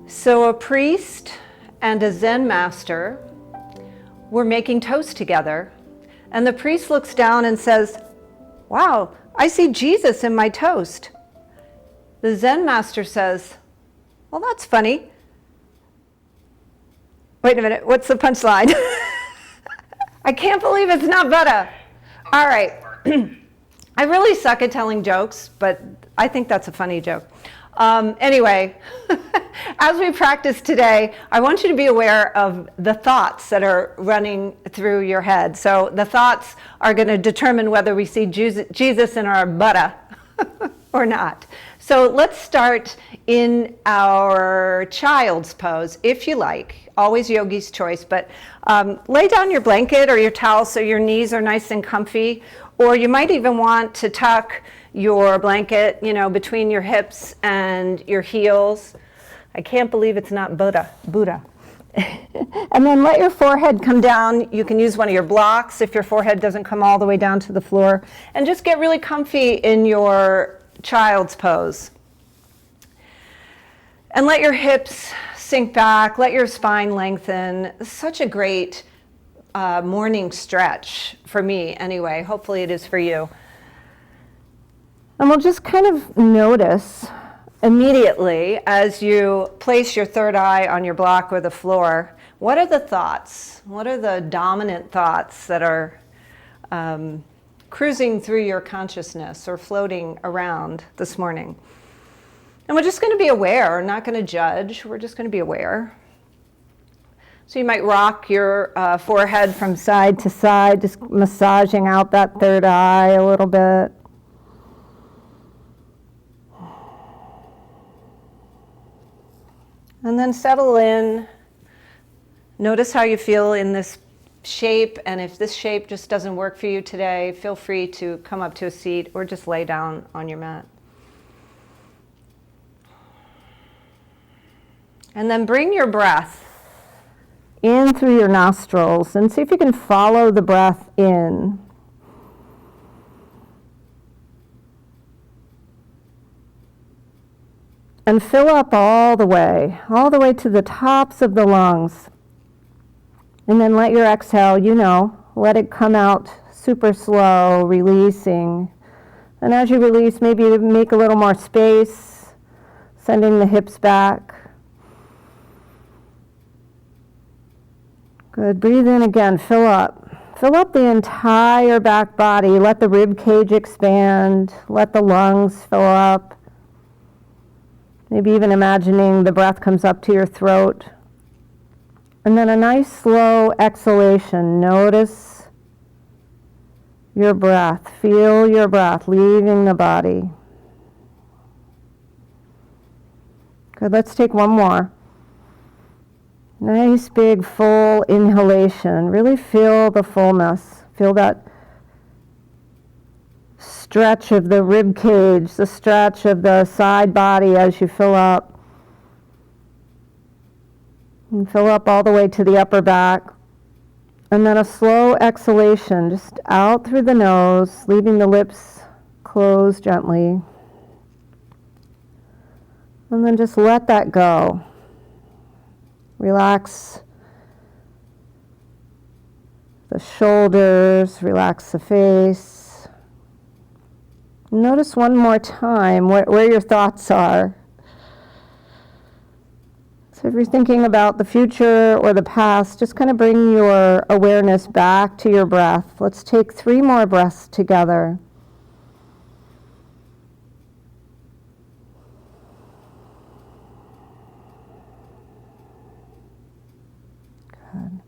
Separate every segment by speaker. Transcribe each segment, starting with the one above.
Speaker 1: So a priest and a Zen master were making toast together, and the priest looks down and says, "Wow, I see Jesus in my toast." The Zen master says, "Well, that's funny. Wait a minute, what's the punchline?" I can't believe it's not Buddha. All right. I really suck at telling jokes, but I think that's a funny joke. Anyway, as we practice today, I want you to be aware of the thoughts that are running through your head. So the thoughts are going to determine whether we see Jesus in our Buddha or not. So let's start in our child's pose, if you like. Always yogi's choice, but lay down your blanket or your towel so your knees are nice and comfy, or you might even want to tuck your blanket, between your hips and your heels. I can't believe it's not Buddha. And then let your forehead come down. You can use one of your blocks if your forehead doesn't come all the way down to the floor, and just get really comfy in your child's pose. And let your hips sink back, let your spine lengthen. Such a great morning stretch for me anyway. Hopefully it is for you. And we'll just kind of notice immediately as you place your third eye on your block or the floor, what are the thoughts? What are the dominant thoughts that are cruising through your consciousness or floating around this morning? And we're just going to be aware, not going to judge. We're just going to be aware. So you might rock your forehead from side to side, just massaging out that third eye a little bit. And then settle in. Notice how you feel in this shape, and if this shape just doesn't work for you today, feel free to come up to a seat or just lay down on your mat. And then bring your breath in through your nostrils and see if you can follow the breath in. And fill up all the way to the tops of the lungs. And then let your exhale, let it come out super slow, releasing. And as you release, maybe make a little more space, sending the hips back. Good. Breathe in again. Fill up. Fill up the entire back body. Let the rib cage expand. Let the lungs fill up. Maybe even imagining the breath comes up to your throat. And then a nice slow exhalation. Notice your breath. Feel your breath leaving the body. Good. Let's take one more. Nice big full inhalation. Really feel the fullness. Feel that stretch of the rib cage, the stretch of the side body as you fill up. And fill up all the way to the upper back. And then a slow exhalation, just out through the nose, leaving the lips closed gently. And then just let that go. Relax the shoulders, relax the face. Notice one more time where your thoughts are. So if you're thinking about the future or the past, just kind of bring your awareness back to your breath. Let's take 3 more breaths together. Good.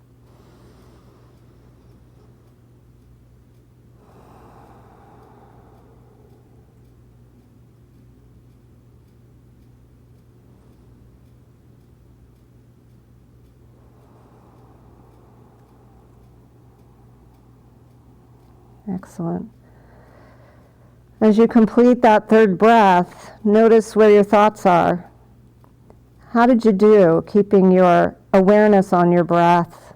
Speaker 1: Excellent. As you complete that third breath, notice where your thoughts are. How did you do keeping your awareness on your breath?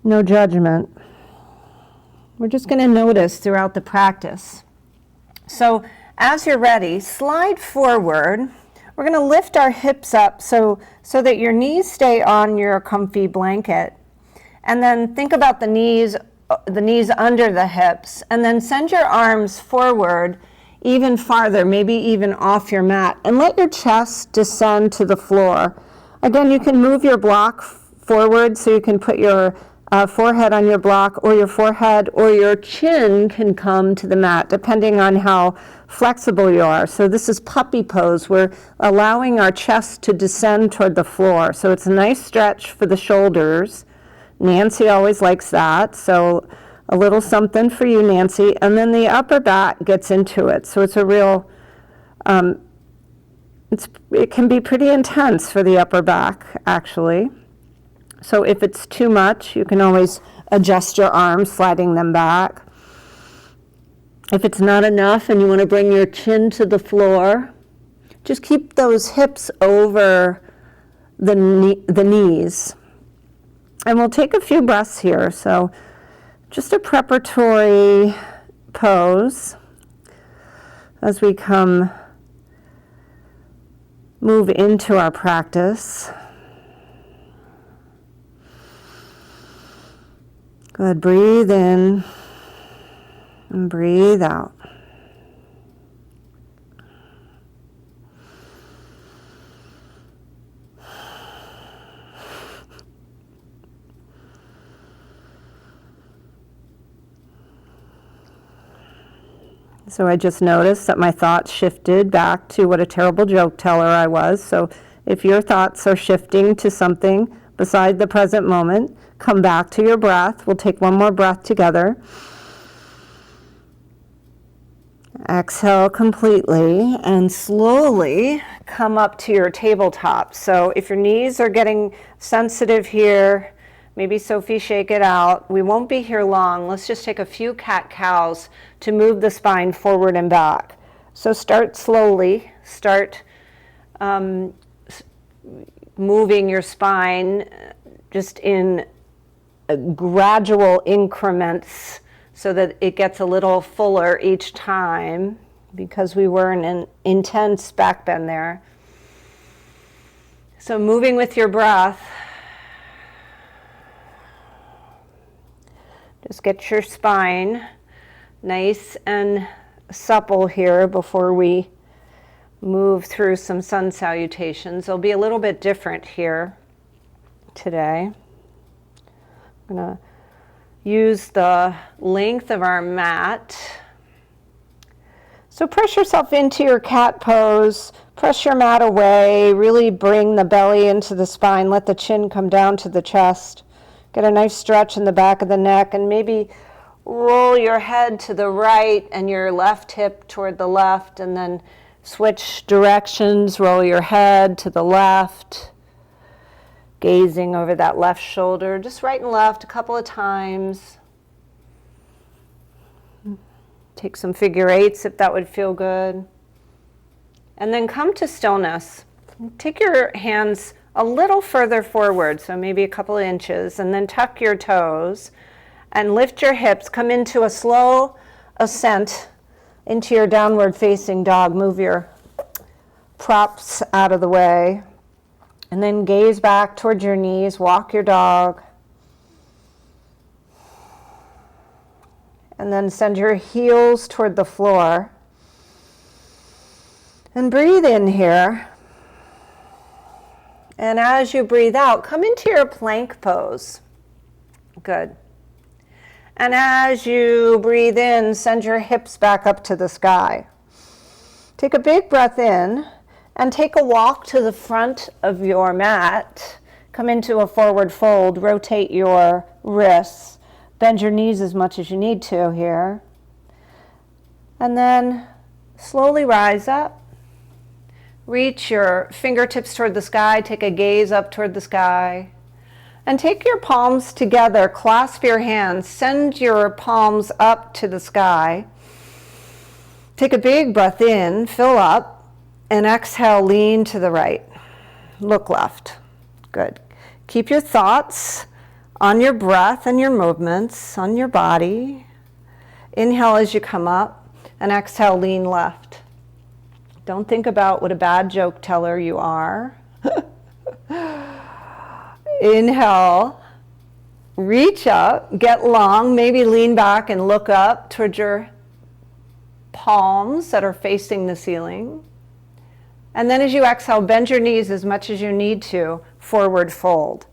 Speaker 1: No judgment. We're just going to notice throughout the practice. So as you're ready, slide forward We're going to lift our hips up so that your knees stay on your comfy blanket. And then think about the knees under the hips. And then send your arms forward even farther, maybe even off your mat. And let your chest descend to the floor. Again, you can move your block forward so you can put your forehead on your block, or your forehead or your chin can come to the mat, depending on how flexible you are. So this is puppy pose. We're allowing our chest to descend toward the floor. So it's a nice stretch for the shoulders. Nancy always likes that. So a little something for you, Nancy. And then the upper back gets into it. So it's a real, it can be pretty intense for the upper back, actually. So if it's too much, you can always adjust your arms, sliding them back. If it's not enough and you want to bring your chin to the floor, just keep those hips over the knees. And we'll take a few breaths here. So just a preparatory pose as we move into our practice. Good, breathe in and breathe out. So I just noticed that my thoughts shifted back to what a terrible joke teller I was. So if your thoughts are shifting to something beside the present moment, come back to your breath. We'll take one more breath together. Exhale completely and slowly come up to your tabletop. So if your knees are getting sensitive here, maybe Sophie, shake it out. We won't be here long. Let's just take a few cat-cows to move the spine forward and back. So start slowly. Start moving your spine just in gradual increments so that it gets a little fuller each time, because we were in an intense back bend there. So moving with your breath. Just get your spine nice and supple here before we move through some sun salutations. They'll be a little bit different here today. I'm going to use the length of our mat. So press yourself into your cat pose. Press your mat away. Really bring the belly into the spine. Let the chin come down to the chest. Get a nice stretch in the back of the neck, and maybe roll your head to the right and your left hip toward the left, and then switch directions. Roll your head to the left, gazing over that left shoulder, just right and left a couple of times. Take some figure eights if that would feel good. And then come to stillness. Take your hands a little further forward, so maybe a couple of inches, and then tuck your toes and lift your hips. Come into a slow ascent into your downward facing dog. Move your props out of the way. And then gaze back towards your knees. Walk your dog. And then send your heels toward the floor. And breathe in here. And as you breathe out, come into your plank pose. Good. And as you breathe in, send your hips back up to the sky. Take a big breath in and take a walk to the front of your mat. Come into a forward fold. Rotate your wrists. Bend your knees as much as you need to here. And then slowly rise up. Reach your fingertips toward the sky. Take a gaze up toward the sky. And take your palms together. Clasp your hands. Send your palms up to the sky. Take a big breath in. Fill up. And exhale, lean to the right. Look left. Good. Keep your thoughts on your breath and your movements, on your body. Inhale as you come up. And exhale, lean left. Don't think about what a bad joke teller you are. Inhale, reach up, get long, maybe lean back and look up towards your palms that are facing the ceiling. And then as you exhale, bend your knees as much as you need to, forward fold.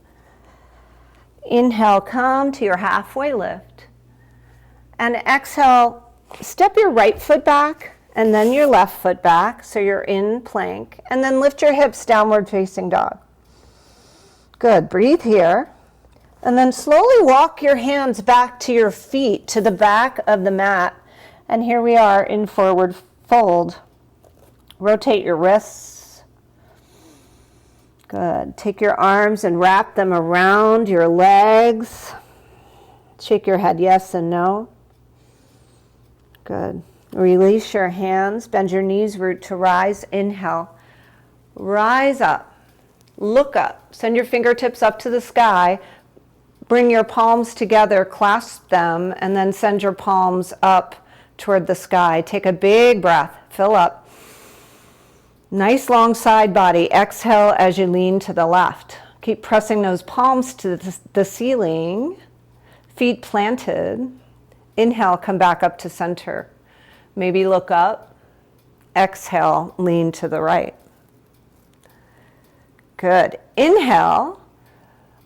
Speaker 1: Inhale, come to your halfway lift. And exhale, step your right foot back and then your left foot back so you're in plank. And then lift your hips, downward facing dog. Good, breathe here. And then slowly walk your hands back to your feet, to the back of the mat. And here we are in forward fold. Rotate your wrists. Good. Take your arms and wrap them around your legs. Shake your head yes and no. Good. Release your hands. Bend your knees, root to rise. Inhale. Rise up. Look up. Send your fingertips up to the sky. Bring your palms together, clasp them, and then send your palms up toward the sky. Take a big breath. Fill up. Nice long side body. Exhale as you lean to the left. Keep pressing those palms to the ceiling. Feet planted. Inhale, come back up to center. Maybe look up. Exhale, lean to the right. Good. Inhale,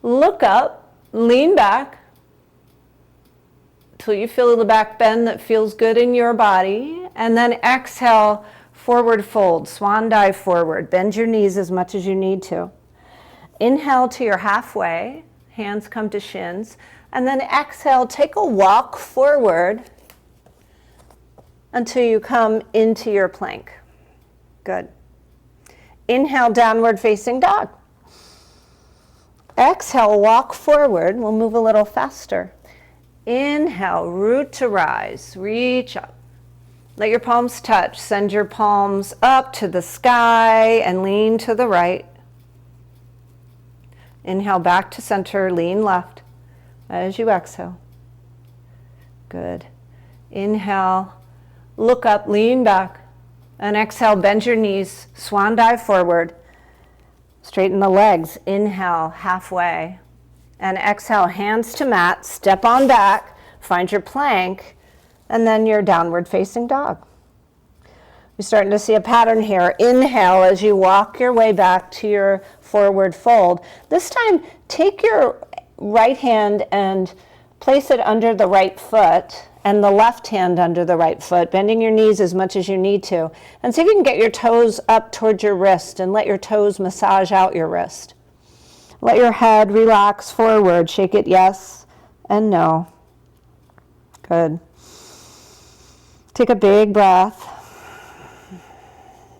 Speaker 1: look up, lean back till you feel the back bend that feels good in your body. And then exhale, forward fold, swan dive forward. Bend your knees as much as you need to. Inhale to your halfway, hands come to shins. And then exhale, take a walk forward until you come into your plank. Good. Inhale, downward facing dog. Exhale, walk forward. We'll move a little faster. Inhale, root to rise. Reach up. Let your palms touch. Send your palms up to the sky and lean to the right. Inhale, back to center. Lean left as you exhale. Good. Inhale, look up, lean back. And exhale, bend your knees, swan dive forward. Straighten the legs. Inhale, halfway. And exhale, hands to mat, step on back, find your plank, and then your downward facing dog. You're starting to see a pattern here. Inhale as you walk your way back to your forward fold. This time, take your right hand and place it under the right foot, and the left hand under the right foot, bending your knees as much as you need to. And see if you can get your toes up towards your wrist and let your toes massage out your wrist. Let your head relax forward. Shake it yes and no. Good. Take a big breath.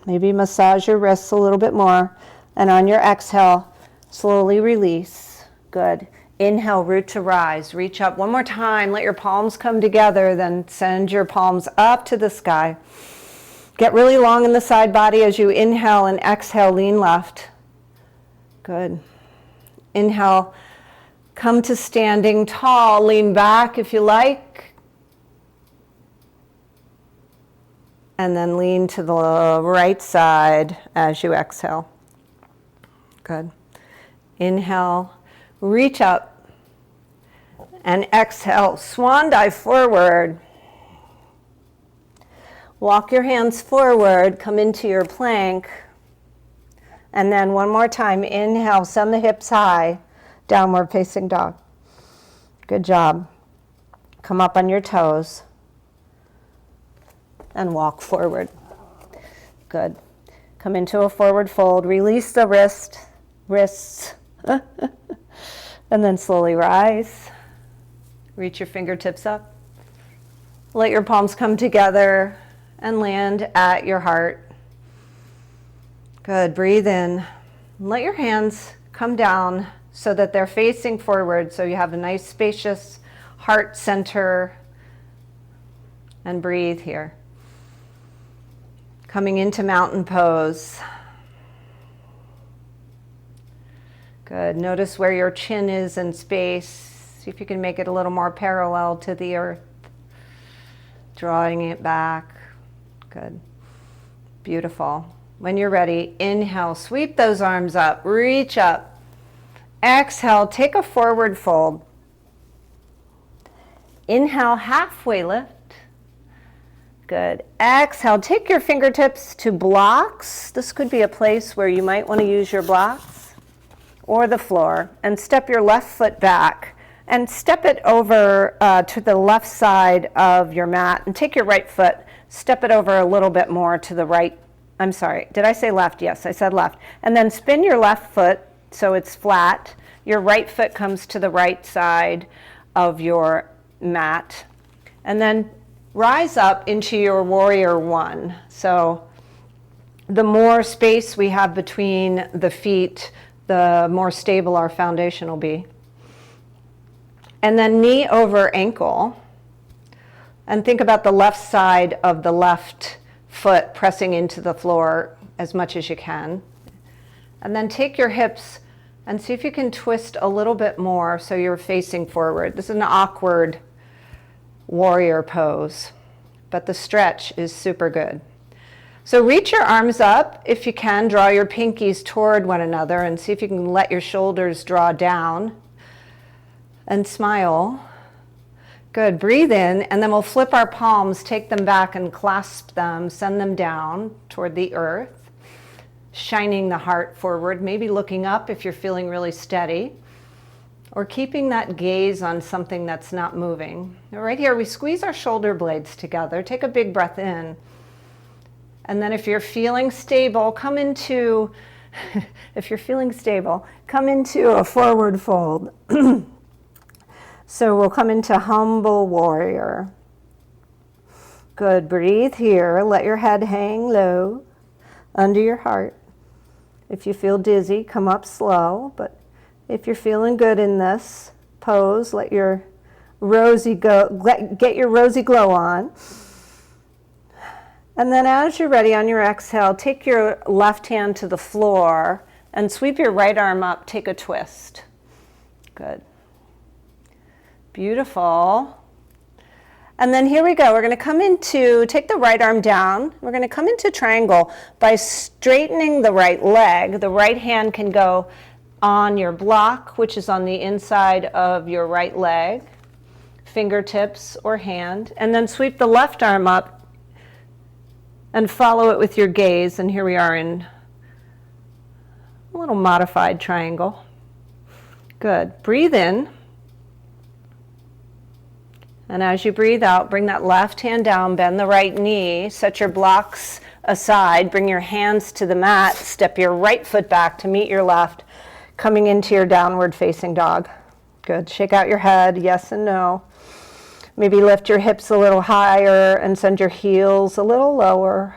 Speaker 1: Maybe massage your wrists a little bit more. And on your exhale, slowly release. Good. Inhale, root to rise. Reach up one more time. Let your palms come together. Then send your palms up to the sky. Get really long in the side body as you inhale and exhale, lean left. Good. Inhale, come to standing tall. Lean back if you like. And then lean to the right side as you exhale. Good. Inhale, reach up. And exhale, swan dive forward. Walk your hands forward, come into your plank. And then one more time, inhale, send the hips high, downward facing dog. Good job. Come up on your toes and walk forward. Good. Come into a forward fold, release the wrists, and then slowly rise. Reach your fingertips up. Let your palms come together and land at your heart. Good, breathe in. Let your hands come down so that they're facing forward, so you have a nice spacious heart center. And breathe here. Coming into mountain pose. Good, notice where your chin is in space. See if you can make it a little more parallel to the earth. Drawing it back. Good. Beautiful. When you're ready, inhale, sweep those arms up, reach up. Exhale, take a forward fold. Inhale, halfway lift. Good. Exhale, take your fingertips to blocks. This could be a place where you might want to use your blocks or the floor, and step your left foot back and step it over to the left side of your mat, and take your right foot, step it over a little bit more to the right. I'm sorry, did I say left? Yes, I said left. And then spin your left foot so it's flat. Your right foot comes to the right side of your mat. And then rise up into your warrior one. So the more space we have between the feet, the more stable our foundation will be. And then knee over ankle. And think about the left side of the left foot pressing into the floor as much as you can. And then take your hips and see if you can twist a little bit more so you're facing forward. This is an awkward warrior pose, but the stretch is super good. So reach your arms up if you can, draw your pinkies toward one another, and see if you can let your shoulders draw down, and smile. Good, breathe in, and then we'll flip our palms, take them back and clasp them, send them down toward the earth, shining the heart forward, maybe looking up if you're feeling really steady, or keeping that gaze on something that's not moving. Now right here, we squeeze our shoulder blades together, take a big breath in, and then if you're feeling stable, come into a forward fold. So we'll come into humble warrior. Good, breathe here. Let your head hang low under your heart. If you feel dizzy, come up slow. But if you're feeling good in this pose, get your rosy glow on. And then as you're ready on your exhale, take your left hand to the floor and sweep your right arm up, take a twist. Good. Beautiful. And then here we go. We're going to take the right arm down. We're going to come into triangle by straightening the right leg. The right hand can go on your block, which is on the inside of your right leg, fingertips or hand, and then sweep the left arm up and follow it with your gaze. And here we are in a little modified triangle. Good. Breathe in. And as you breathe out, bring that left hand down, bend the right knee, set your blocks aside, bring your hands to the mat, step your right foot back to meet your left, coming into your downward facing dog. Good. Shake out your head, yes and no. Maybe lift your hips a little higher and send your heels a little lower.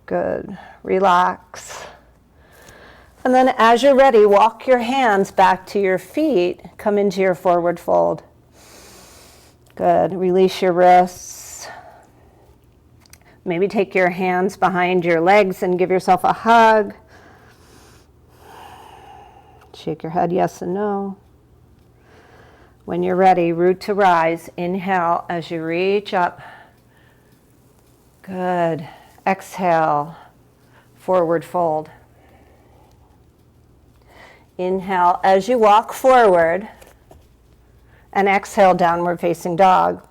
Speaker 1: Good. Relax. And then as you're ready, walk your hands back to your feet, come into your forward fold. Good. Release your wrists. Maybe take your hands behind your legs and give yourself a hug. Shake your head yes and no. When you're ready, root to rise. Inhale as you reach up. Good. Exhale, forward fold. Inhale as you walk forward. And exhale, downward facing dog.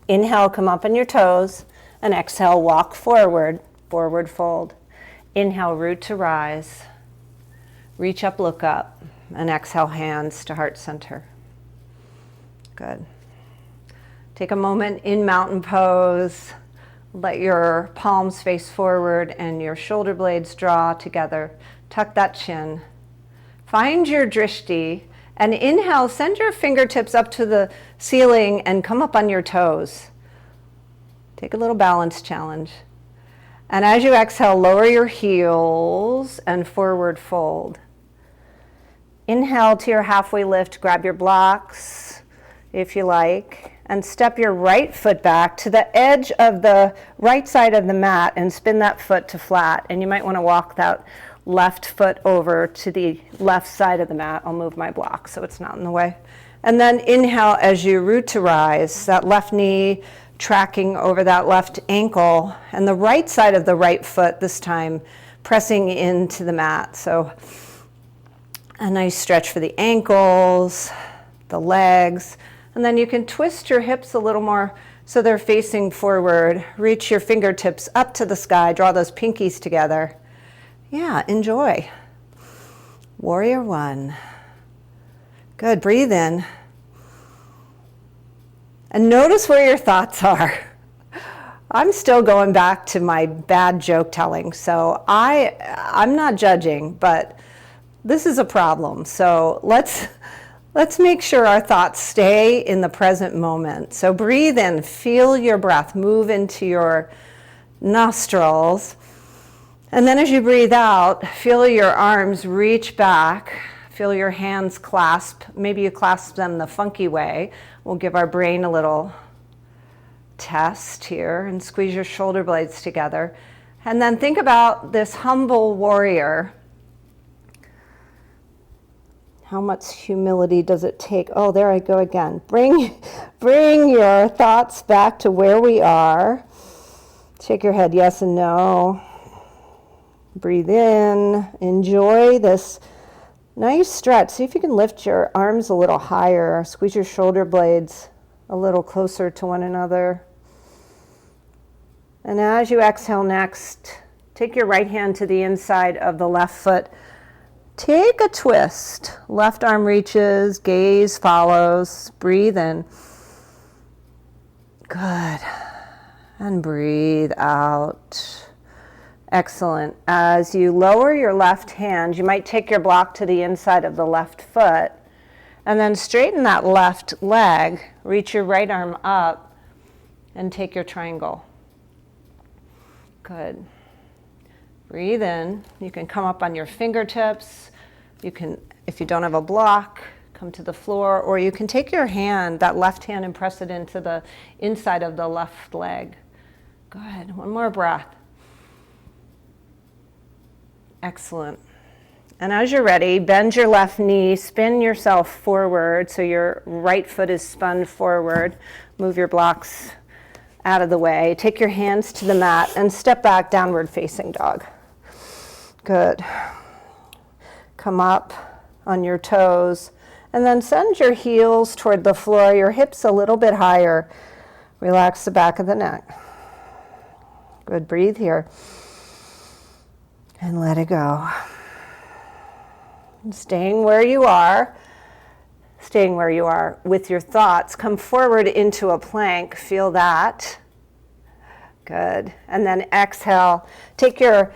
Speaker 1: Inhale, come up on your toes, and exhale, walk forward, forward fold. Inhale, root to rise. Reach up, look up, and exhale, hands to heart center. Good. Take a moment in mountain pose. Let your palms face forward and your shoulder blades draw together. Tuck that chin. Find your drishti. And inhale, send your fingertips up to the ceiling and come up on your toes. Take a little balance challenge. And as you exhale, lower your heels and forward fold. Inhale to your halfway lift, grab your blocks if you like, and step your right foot back to the edge of the right side of the mat and spin that foot to flat. And you might want to walk that left foot over to the left side of the mat. I'll move my block so it's not in the way. And then inhale as you root to rise. That left knee tracking over that left ankle, and the right side of the right foot this time pressing into the mat. So a nice stretch for the ankles, the legs, and then you can twist your hips a little more so they're facing forward. Reach your fingertips up to the sky, draw those pinkies together. Yeah, enjoy. Warrior one. Good, breathe in. And notice where your thoughts are. I'm still going back to my bad joke telling, so I'm not judging, but this is a problem. So let's make sure our thoughts stay in the present moment. So breathe in, feel your breath move into your nostrils. And then as you breathe out, feel your arms reach back, feel your hands clasp. Maybe you clasp them the funky way. We'll give our brain a little test here and squeeze your shoulder blades together. And then think about this humble warrior. How much humility does it take? Oh, there I go again. Bring your thoughts back to where we are. Shake your head yes and no. Breathe in. Enjoy this nice stretch. See if you can lift your arms a little higher. Squeeze your shoulder blades a little closer to one another. And as you exhale next, take your right hand to the inside of the left foot. Take a twist. Left arm reaches, gaze follows. Breathe in. Good. And breathe out. Excellent. As you lower your left hand, you might take your block to the inside of the left foot and then straighten that left leg. Reach your right arm up and take your triangle. Good. Breathe in. You can come up on your fingertips. You can, if you don't have a block, come to the floor, or you can take your hand, that left hand, and press it into the inside of the left leg. Good. One more breath. Excellent. And as you're ready, bend your left knee, spin yourself forward so your right foot is spun forward. Move your blocks out of the way. Take your hands to the mat and step back, downward facing dog. Good. Come up on your toes and then send your heels toward the floor, your hips a little bit higher. Relax the back of the neck. Good. Breathe here. And let it go. Staying where you are with your thoughts. Come forward into a plank. Feel that. Good. And then exhale. Take your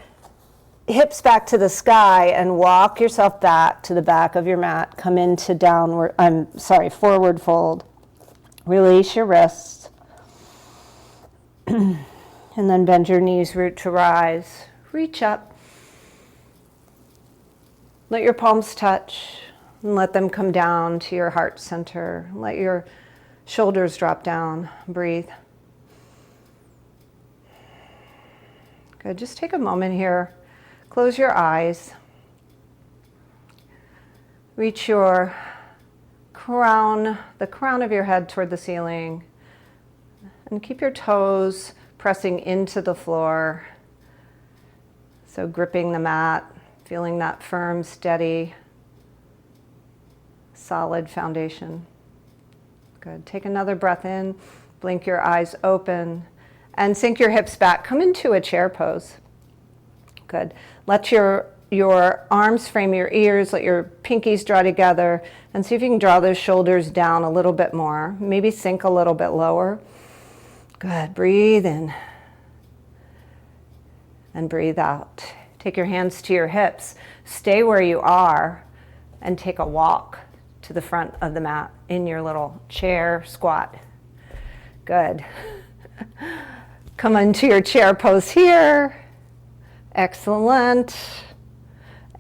Speaker 1: hips back to the sky and walk yourself back to the back of your mat. Come into forward fold. Release your wrists. And then bend your knees, root to rise. Reach up. Let your palms touch and let them come down to your heart center. Let your shoulders drop down. Breathe. Good. Just take a moment here. Close your eyes. Reach your crown, the crown of your head toward the ceiling. And keep your toes pressing into the floor. So gripping the mat. Feeling that firm, steady, solid foundation. Good. Take another breath in, blink your eyes open, and sink your hips back. Come into a chair pose. Good. Let your arms frame your ears, let your pinkies draw together, and see if you can draw those shoulders down a little bit more. Maybe sink a little bit lower. Good. Breathe in. And breathe out. Take your hands to your hips. Stay where you are and take a walk to the front of the mat in your little chair squat. Good. Come into your chair pose here. Excellent.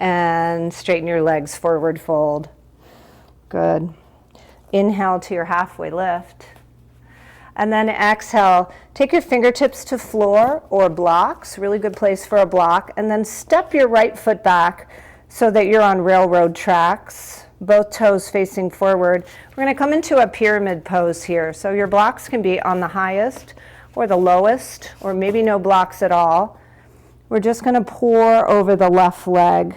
Speaker 1: And straighten your legs, forward fold. Good. Inhale to your halfway lift. And then exhale, take your fingertips to floor or blocks, really good place for a block, and then step your right foot back so that you're on railroad tracks. both toes facing forward. We're going to come into a pyramid pose here. So your blocks can be on the highest or the lowest, or maybe no blocks at all. We're just going to pour over the left leg.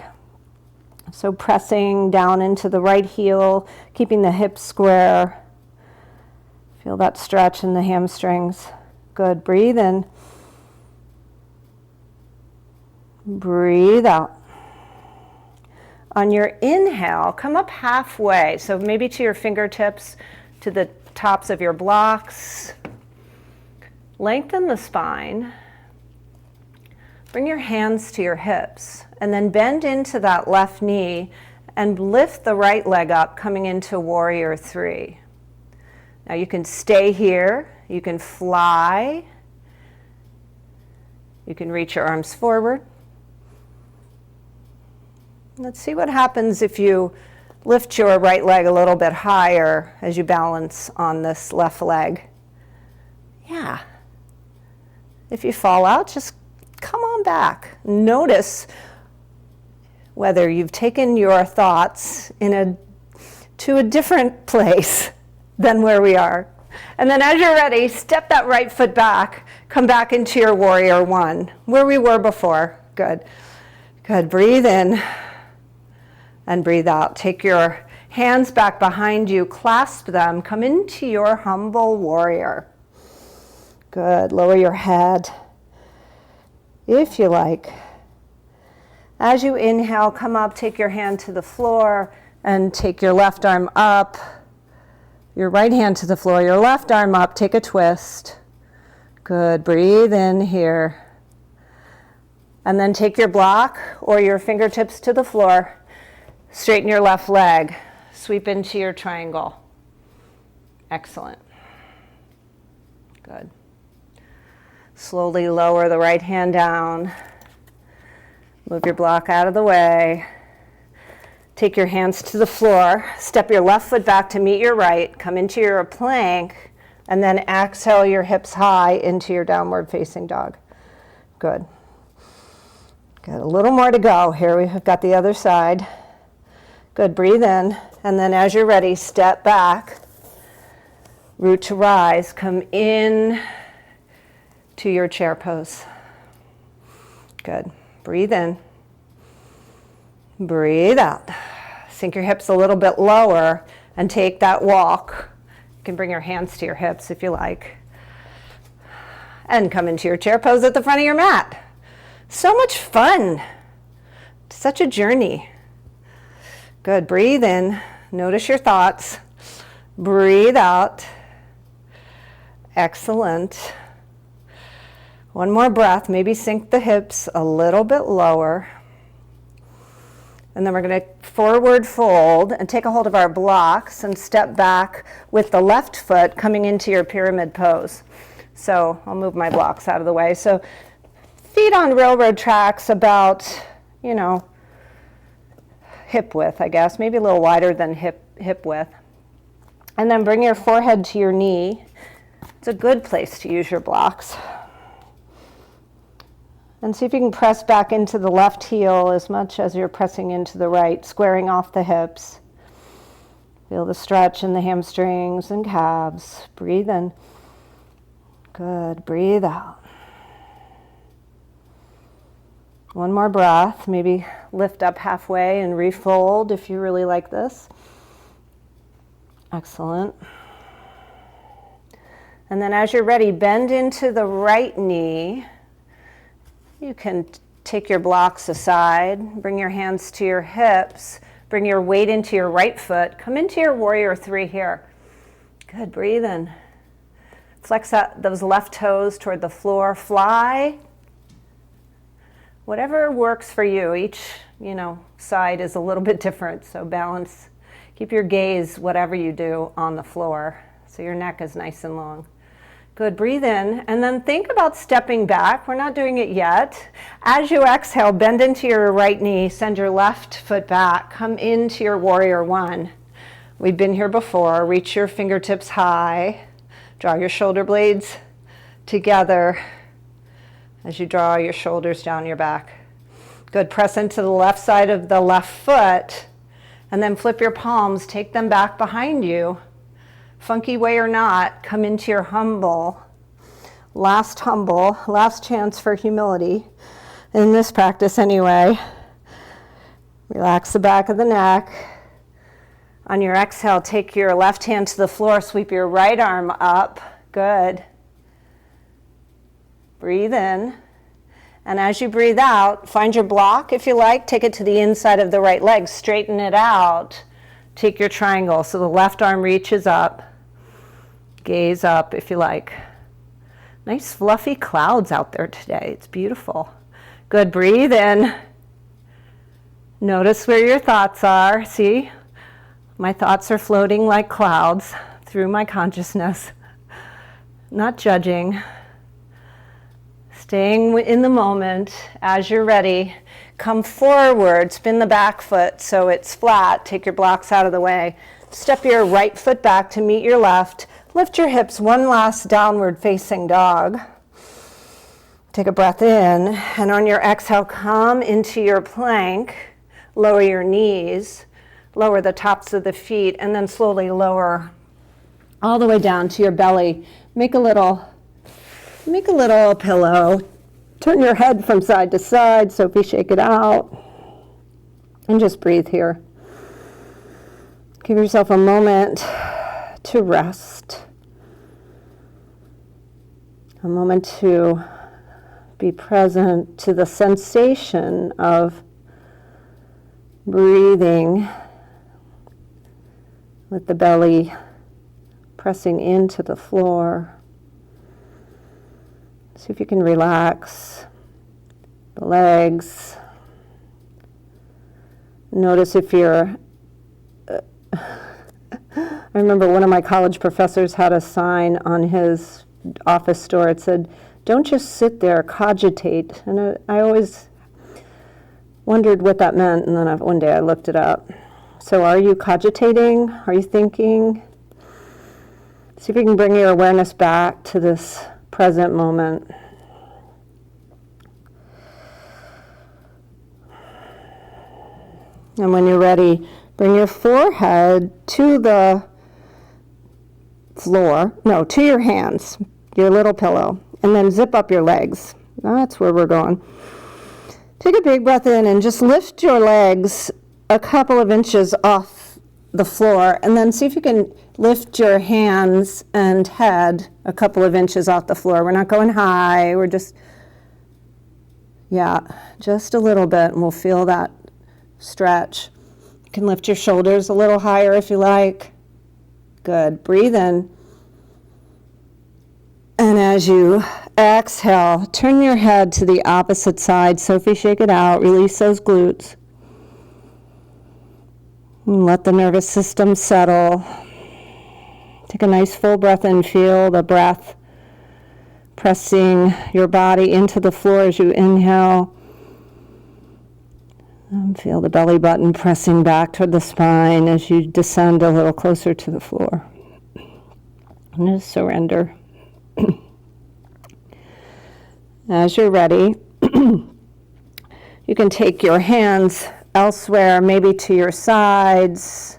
Speaker 1: So pressing down into the right heel, keeping the hips square. Feel that stretch in the hamstrings. Good. Breathe in. Breathe out. On your inhale, come up halfway. So maybe to your fingertips, to the tops of your blocks. Lengthen the spine. Bring your hands to your hips. And then bend into that left knee and lift the right leg up, coming into warrior three. Now you can stay here. You can fly. You can reach your arms forward. Let's see what happens if you lift your right leg a little bit higher as you balance on this left leg. Yeah. If you fall out, just come on back. Notice whether you've taken your thoughts to a different place than where we are. And then as you're ready, step that right foot back. Come back into your warrior one, where we were before. Good. Good. Breathe in. And breathe out. Take your hands back behind you, clasp them, come into your humble warrior. Good. Lower your head, if you like. As you inhale, come up, take your hand to the floor, and take your left arm up. Your right hand to the floor, your left arm up, take a twist. Good. Breathe in here. And then take your block or your fingertips to the floor. Straighten your left leg. Sweep into your triangle. Excellent. Good. Slowly lower the right hand down. Move your block out of the way. Take your hands to the floor. Step your left foot back to meet your right. Come into your plank. And then exhale your hips high into your downward facing dog. Good. Got a little more to go. Here we've got the other side. Good, breathe in, and then as you're ready, step back, root to rise, come in to your chair pose. Good, breathe in, breathe out. Sink your hips a little bit lower and take that walk. You can bring your hands to your hips if you like. And come into your chair pose at the front of your mat. So much fun, such a journey. Good, breathe in, notice your thoughts, breathe out, excellent. One more breath, maybe sink the hips a little bit lower. And then we're going to forward fold and take a hold of our blocks and step back with the left foot coming into your pyramid pose. So I'll move my blocks out of the way. So feet on railroad tracks about, hip width, I guess, maybe a little wider than hip width. And then bring your forehead to your knee. It's a good place to use your blocks. And see if you can press back into the left heel as much as you're pressing into the right, squaring off the hips. Feel the stretch in the hamstrings and calves. Breathe in. Good. Breathe out. One more breath, maybe lift up halfway and refold if you really like this. Excellent. And then as you're ready, bend into the right knee. You can take your blocks aside, bring your hands to your hips, bring your weight into your right foot, come into your warrior three here. Good, breathe in. Flex those left toes toward the floor, fly. Whatever works for you. Each, side is a little bit different, so balance. Keep your gaze, whatever you do, on the floor, so your neck is nice and long. Good, breathe in, and then think about stepping back. We're not doing it yet. As you exhale, bend into your right knee, send your left foot back, come into your warrior one. We've been here before. Reach your fingertips high, draw your shoulder blades together as you draw your shoulders down your back. Good, press into the left side of the left foot, And then flip your palms, take them back behind you. Funky way or not, come into your humble. Last chance for humility. In this practice anyway. Relax the back of the neck. On your exhale, take your left hand to the floor, sweep your right arm up. Good. Breathe in. And as you breathe out, find your block if you like. Take it to the inside of the right leg. Straighten it out. Take your triangle. So the left arm reaches up. Gaze up if you like. Nice fluffy clouds out there today. It's beautiful. Good. Breathe in. Notice where your thoughts are. See? My thoughts are floating like clouds through my consciousness. Not judging. Staying in the moment. As you're ready, come forward, spin the back foot so it's flat. Take your blocks out of the way. Step your right foot back to meet your left. Lift your hips, one last downward facing dog. Take a breath in, and on your exhale, come into your plank. Lower your knees, lower the tops of the feet, and then slowly lower all the way down to your belly. Make a little pillow. Turn your head from side to side. Sophie, shake it out. And just breathe here. Give yourself a moment to rest. A moment to be present to the sensation of breathing with the belly pressing into the floor. See if you can relax the legs. Notice if you're... I remember one of my college professors had a sign on his office door. It said, "Don't just sit there, cogitate." And I always wondered what that meant, and then one day I looked it up. So are you cogitating? Are you thinking? See if you can bring your awareness back to this present moment. And when you're ready, bring your forehead to the floor, to your hands, your little pillow, and then zip up your legs. That's where we're going. Take a big breath in and just lift your legs a couple of inches off the floor, and then see if you can lift your hands and head a couple of inches off the floor. We're not going high, we're just a little bit, and we'll feel that stretch. You can lift your shoulders a little higher if you like. Good. Breathe in. And as you exhale, turn your head to the opposite side. Sophie, shake it out. Release those glutes. And let the nervous system settle. Take a nice full breath in. Feel the breath pressing your body into the floor as you inhale. And feel the belly button pressing back toward the spine as you descend a little closer to the floor. And just surrender. As you're ready, you can take your hands elsewhere, maybe to your sides.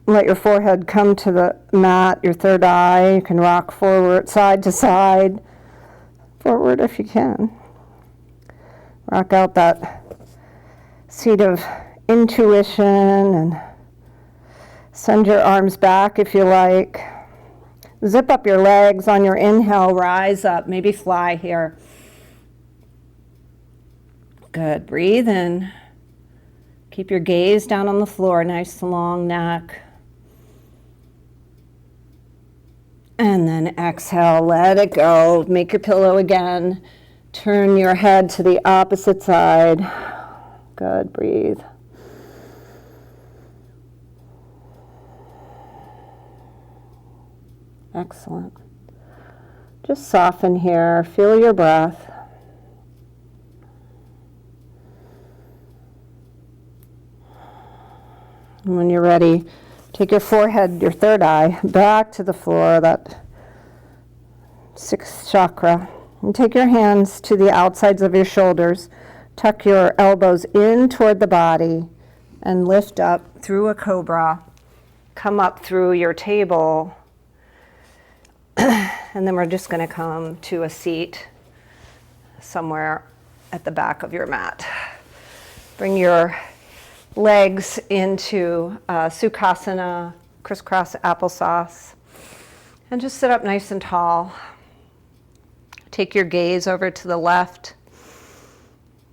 Speaker 1: Let your forehead come to the mat, your third eye. You can rock forward, side to side. Forward if you can. Rock out that seat of intuition and send your arms back if you like. Zip up your legs on your inhale, rise up, maybe fly here. Good, breathe in. Keep your gaze down on the floor, nice long neck. And then exhale, let it go. Make your pillow again. Turn your head to the opposite side. Good, breathe. Excellent. Just soften here. Feel your breath. And when you're ready, take your forehead, your third eye, back to the floor, that sixth chakra. And take your hands to the outsides of your shoulders. Tuck your elbows in toward the body and lift up through a cobra, come up through your table, and then we're just going to come to a seat somewhere at the back of your mat. Bring your legs into Sukhasana, crisscross applesauce, and just sit up nice and tall. Take your gaze over to the left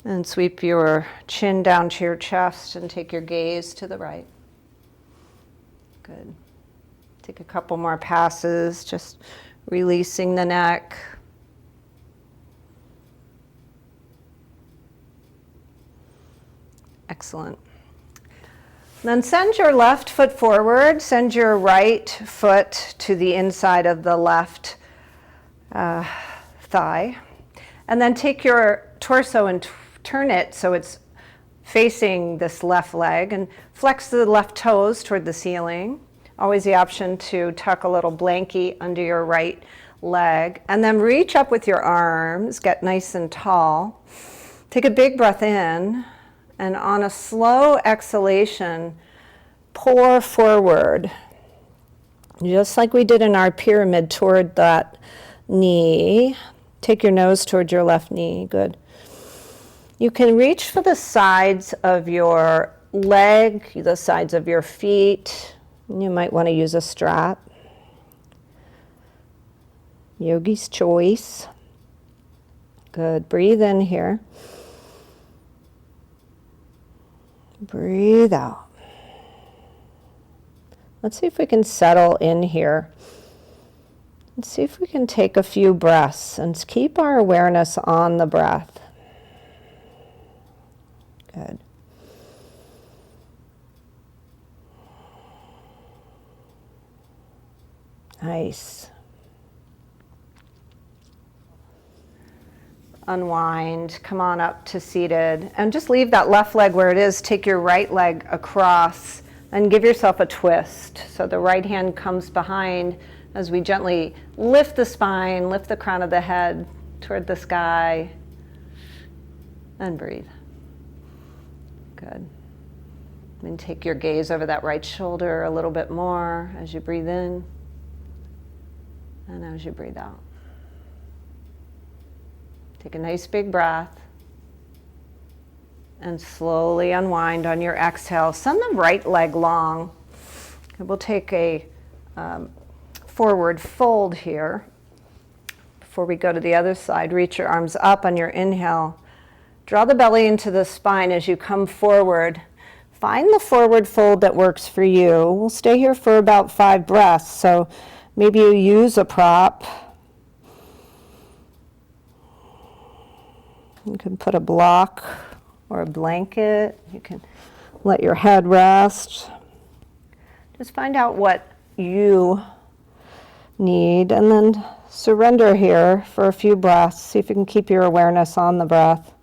Speaker 1: and sweep your chin down to your chest and take your gaze to the right. Good. Take a couple more passes, just releasing the neck. Excellent. Then send your left foot forward, send your right foot to the inside of the left thigh, and then take your torso and turn it so it's facing this left leg, and flex the left toes toward the ceiling. Always the option to tuck a little blankie under your right leg, and then reach up with your arms, get nice and tall. Take a big breath in, and on a slow exhalation, pour forward, just like we did in our pyramid toward that knee. Take your nose toward your left knee. Good. You can reach for the sides of your leg, the sides of your feet. You might want to use a strap. Yogi's choice. Good. Breathe in here. Breathe out. Let's see if we can settle in here. Let's see if we can take a few breaths and keep our awareness on the breath. Good. Nice. Unwind, come on up to seated, and just leave that left leg where it is. Take your right leg across and give yourself a twist. So the right hand comes behind as we gently lift the spine, lift the crown of the head toward the sky, and breathe. Good. And take your gaze over that right shoulder a little bit more as you breathe in and as you breathe out. Take a nice big breath and slowly unwind on your exhale. Send the right leg long. And we'll take a forward fold here. Before we go to the other side, reach your arms up on your inhale. Draw the belly into the spine as you come forward. Find the forward fold that works for you. We'll stay here for about 5 breaths, so maybe you use a prop. You can put a block or a blanket. You can let your head rest. Just find out what you need and then surrender here for a few breaths. See if you can keep your awareness on the breath.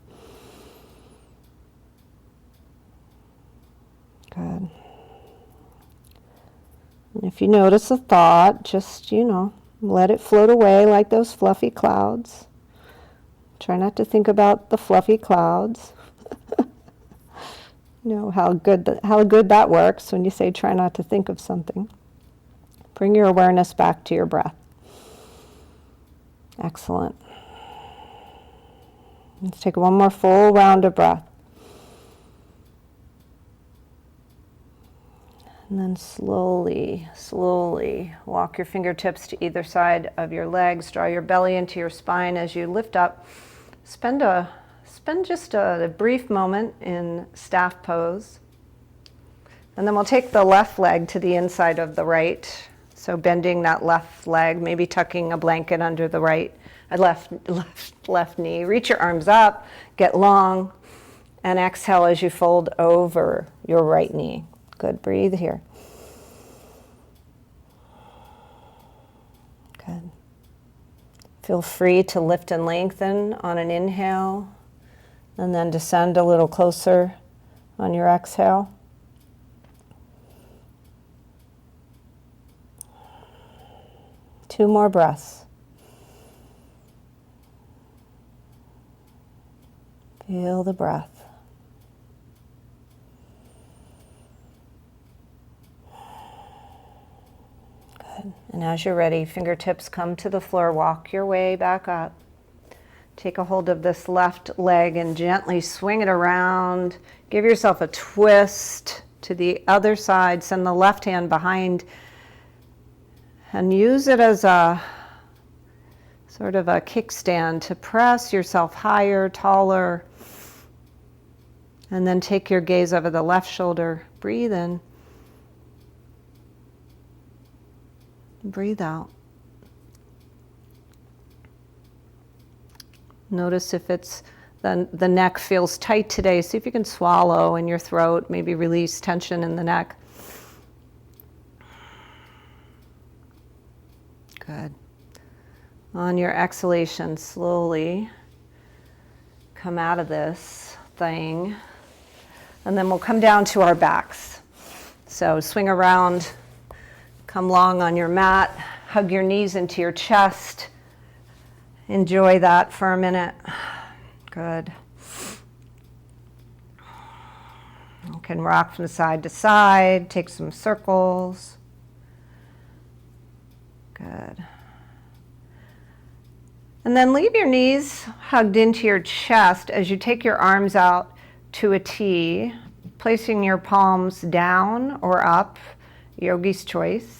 Speaker 1: Good. And if you notice a thought, just, let it float away like those fluffy clouds. Try not to think about the fluffy clouds. How good that works when you say try not to think of something. Bring your awareness back to your breath. Excellent. Let's take one more full round of breath. And then slowly, slowly walk your fingertips to either side of your legs. Draw your belly into your spine as you lift up. Spend just a brief moment in staff pose. And then we'll take the left leg to the inside of the right. So bending that left leg, maybe tucking a blanket under the left knee. Reach your arms up, get long, and exhale as you fold over your right knee. Good, breathe here. Good. Feel free to lift and lengthen on an inhale, and then descend a little closer on your exhale. Two more breaths. Feel the breath. And as you're ready, fingertips come to the floor, walk your way back up. Take a hold of this left leg and gently swing it around. Give yourself a twist to the other side. Send the left hand behind and use it as a sort of a kickstand to press yourself higher, taller. And then take your gaze over the left shoulder. Breathe in. Breathe out. Notice if it's the neck feels tight today. See if you can swallow in your throat, maybe release tension in the neck. Good. On your exhalation, slowly come out of this thing. And then we'll come down to our backs. So swing around. Come long on your mat, hug your knees into your chest. Enjoy that for a minute. Good. You can rock from side to side, take some circles. Good. And then leave your knees hugged into your chest as you take your arms out to a T, placing your palms down or up, yogi's choice.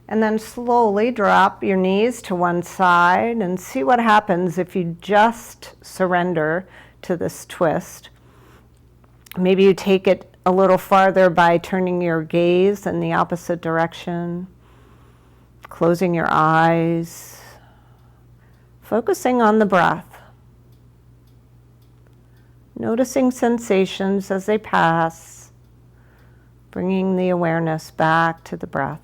Speaker 1: And then slowly drop your knees to one side and see what happens if you just surrender to this twist. Maybe you take it a little farther by turning your gaze in the opposite direction, closing your eyes, focusing on the breath, noticing sensations as they pass, bringing the awareness back to the breath.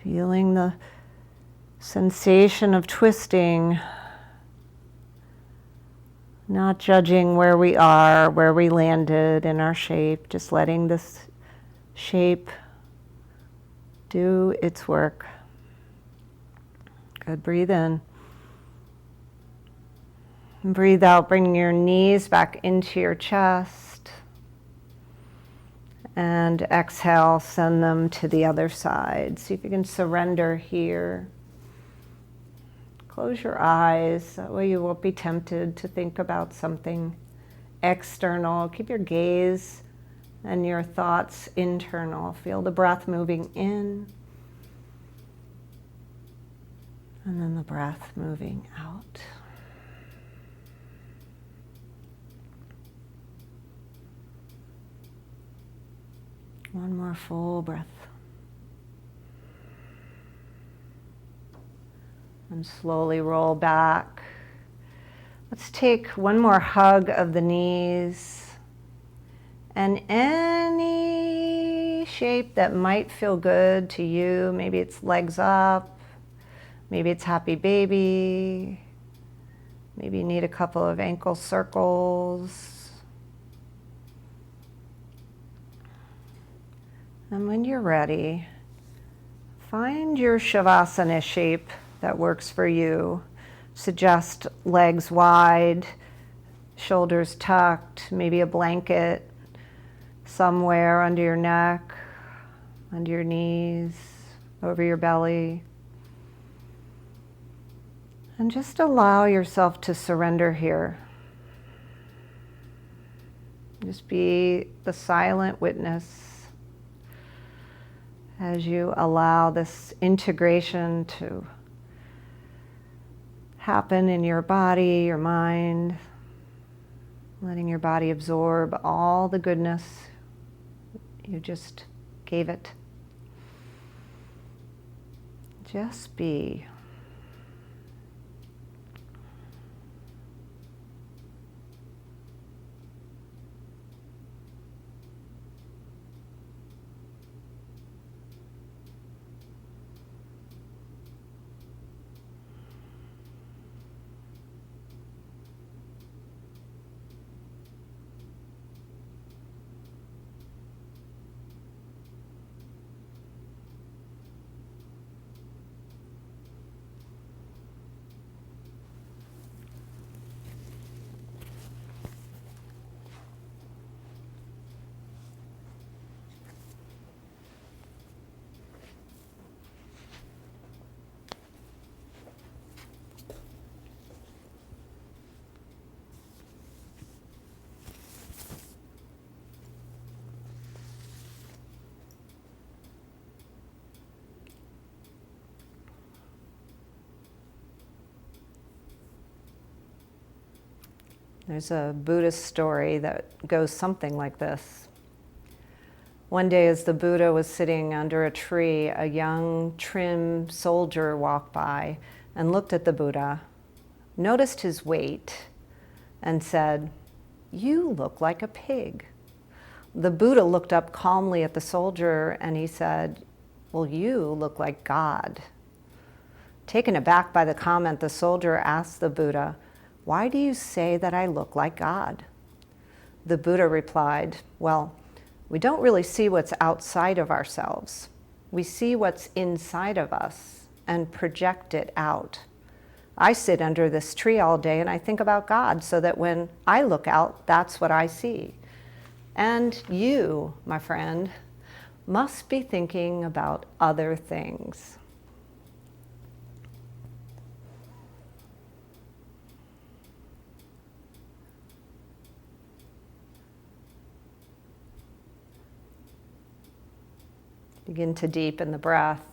Speaker 1: Feeling the sensation of twisting, not judging where we are, where we landed in our shape, just letting this shape do its work. Good, breathe in. And breathe out, bringing your knees back into your chest. And exhale, send them to the other side. See if you can surrender here. Close your eyes, that way you won't be tempted to think about something external. Keep your gaze and your thoughts internal. Feel the breath moving in, and then the breath moving out. One more full breath. And slowly roll back. Let's take one more hug of the knees. And any shape that might feel good to you, maybe it's legs up, maybe it's happy baby, maybe you need a couple of ankle circles. And when you're ready, find your Shavasana shape that works for you. Suggest legs wide, shoulders tucked, maybe a blanket somewhere under your neck, under your knees, over your belly. And just allow yourself to surrender here. Just be the silent witness as you allow this integration to happen in your body, your mind, letting your body absorb all the goodness you just gave it. Just be. There's a Buddhist story that goes something like this. One day as the Buddha was sitting under a tree, a young, trim soldier walked by and looked at the Buddha, noticed his weight, and said, "You look like a pig." The Buddha looked up calmly at the soldier and he said, "Well, you look like God." Taken aback by the comment, the soldier asked the Buddha, "Why do you say that I look like God?" The Buddha replied, "Well, we don't really see what's outside of ourselves. We see what's inside of us and project it out. I sit under this tree all day and I think about God so that when I look out, that's what I see. And you, my friend, must be thinking about other things." Begin to deepen the breath.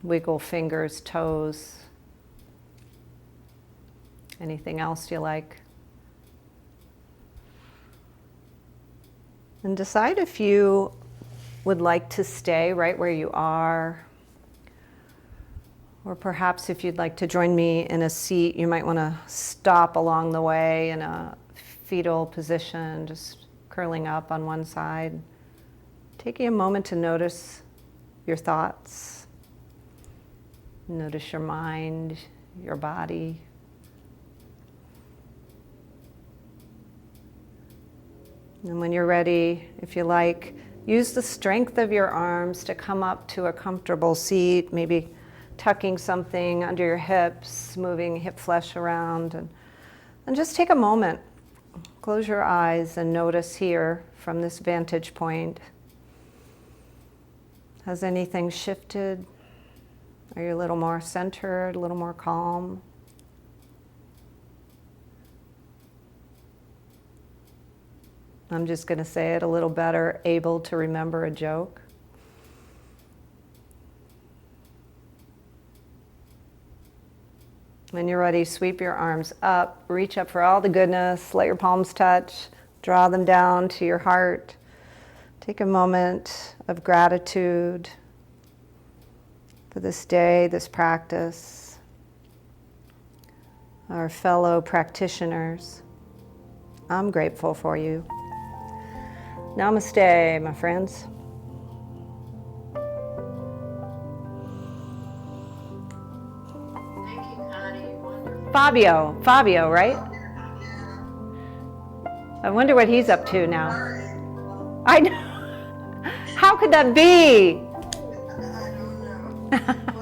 Speaker 1: Wiggle fingers, toes. Anything else you like. And decide if you would like to stay right where you are. Or perhaps if you'd like to join me in a seat, you might want to stop along the way in a fetal position, just curling up on one side. Taking a moment to notice your thoughts. Notice your mind, your body. And when you're ready, if you like, use the strength of your arms to come up to a comfortable seat, maybe tucking something under your hips, moving hip flesh around, and just take a moment. Close your eyes and notice here from this vantage point. Has anything shifted? Are you a little more centered, a little more calm? I'm just going to say it a little better, able to remember a joke. When you're ready, sweep your arms up, reach up for all the goodness, let your palms touch, draw them down to your heart. Take a moment of gratitude for this day, this practice, our fellow practitioners. I'm grateful for you. Namaste, my friends. Fabio, right? I wonder what he's up to now. I know. How could that be?
Speaker 2: I don't know.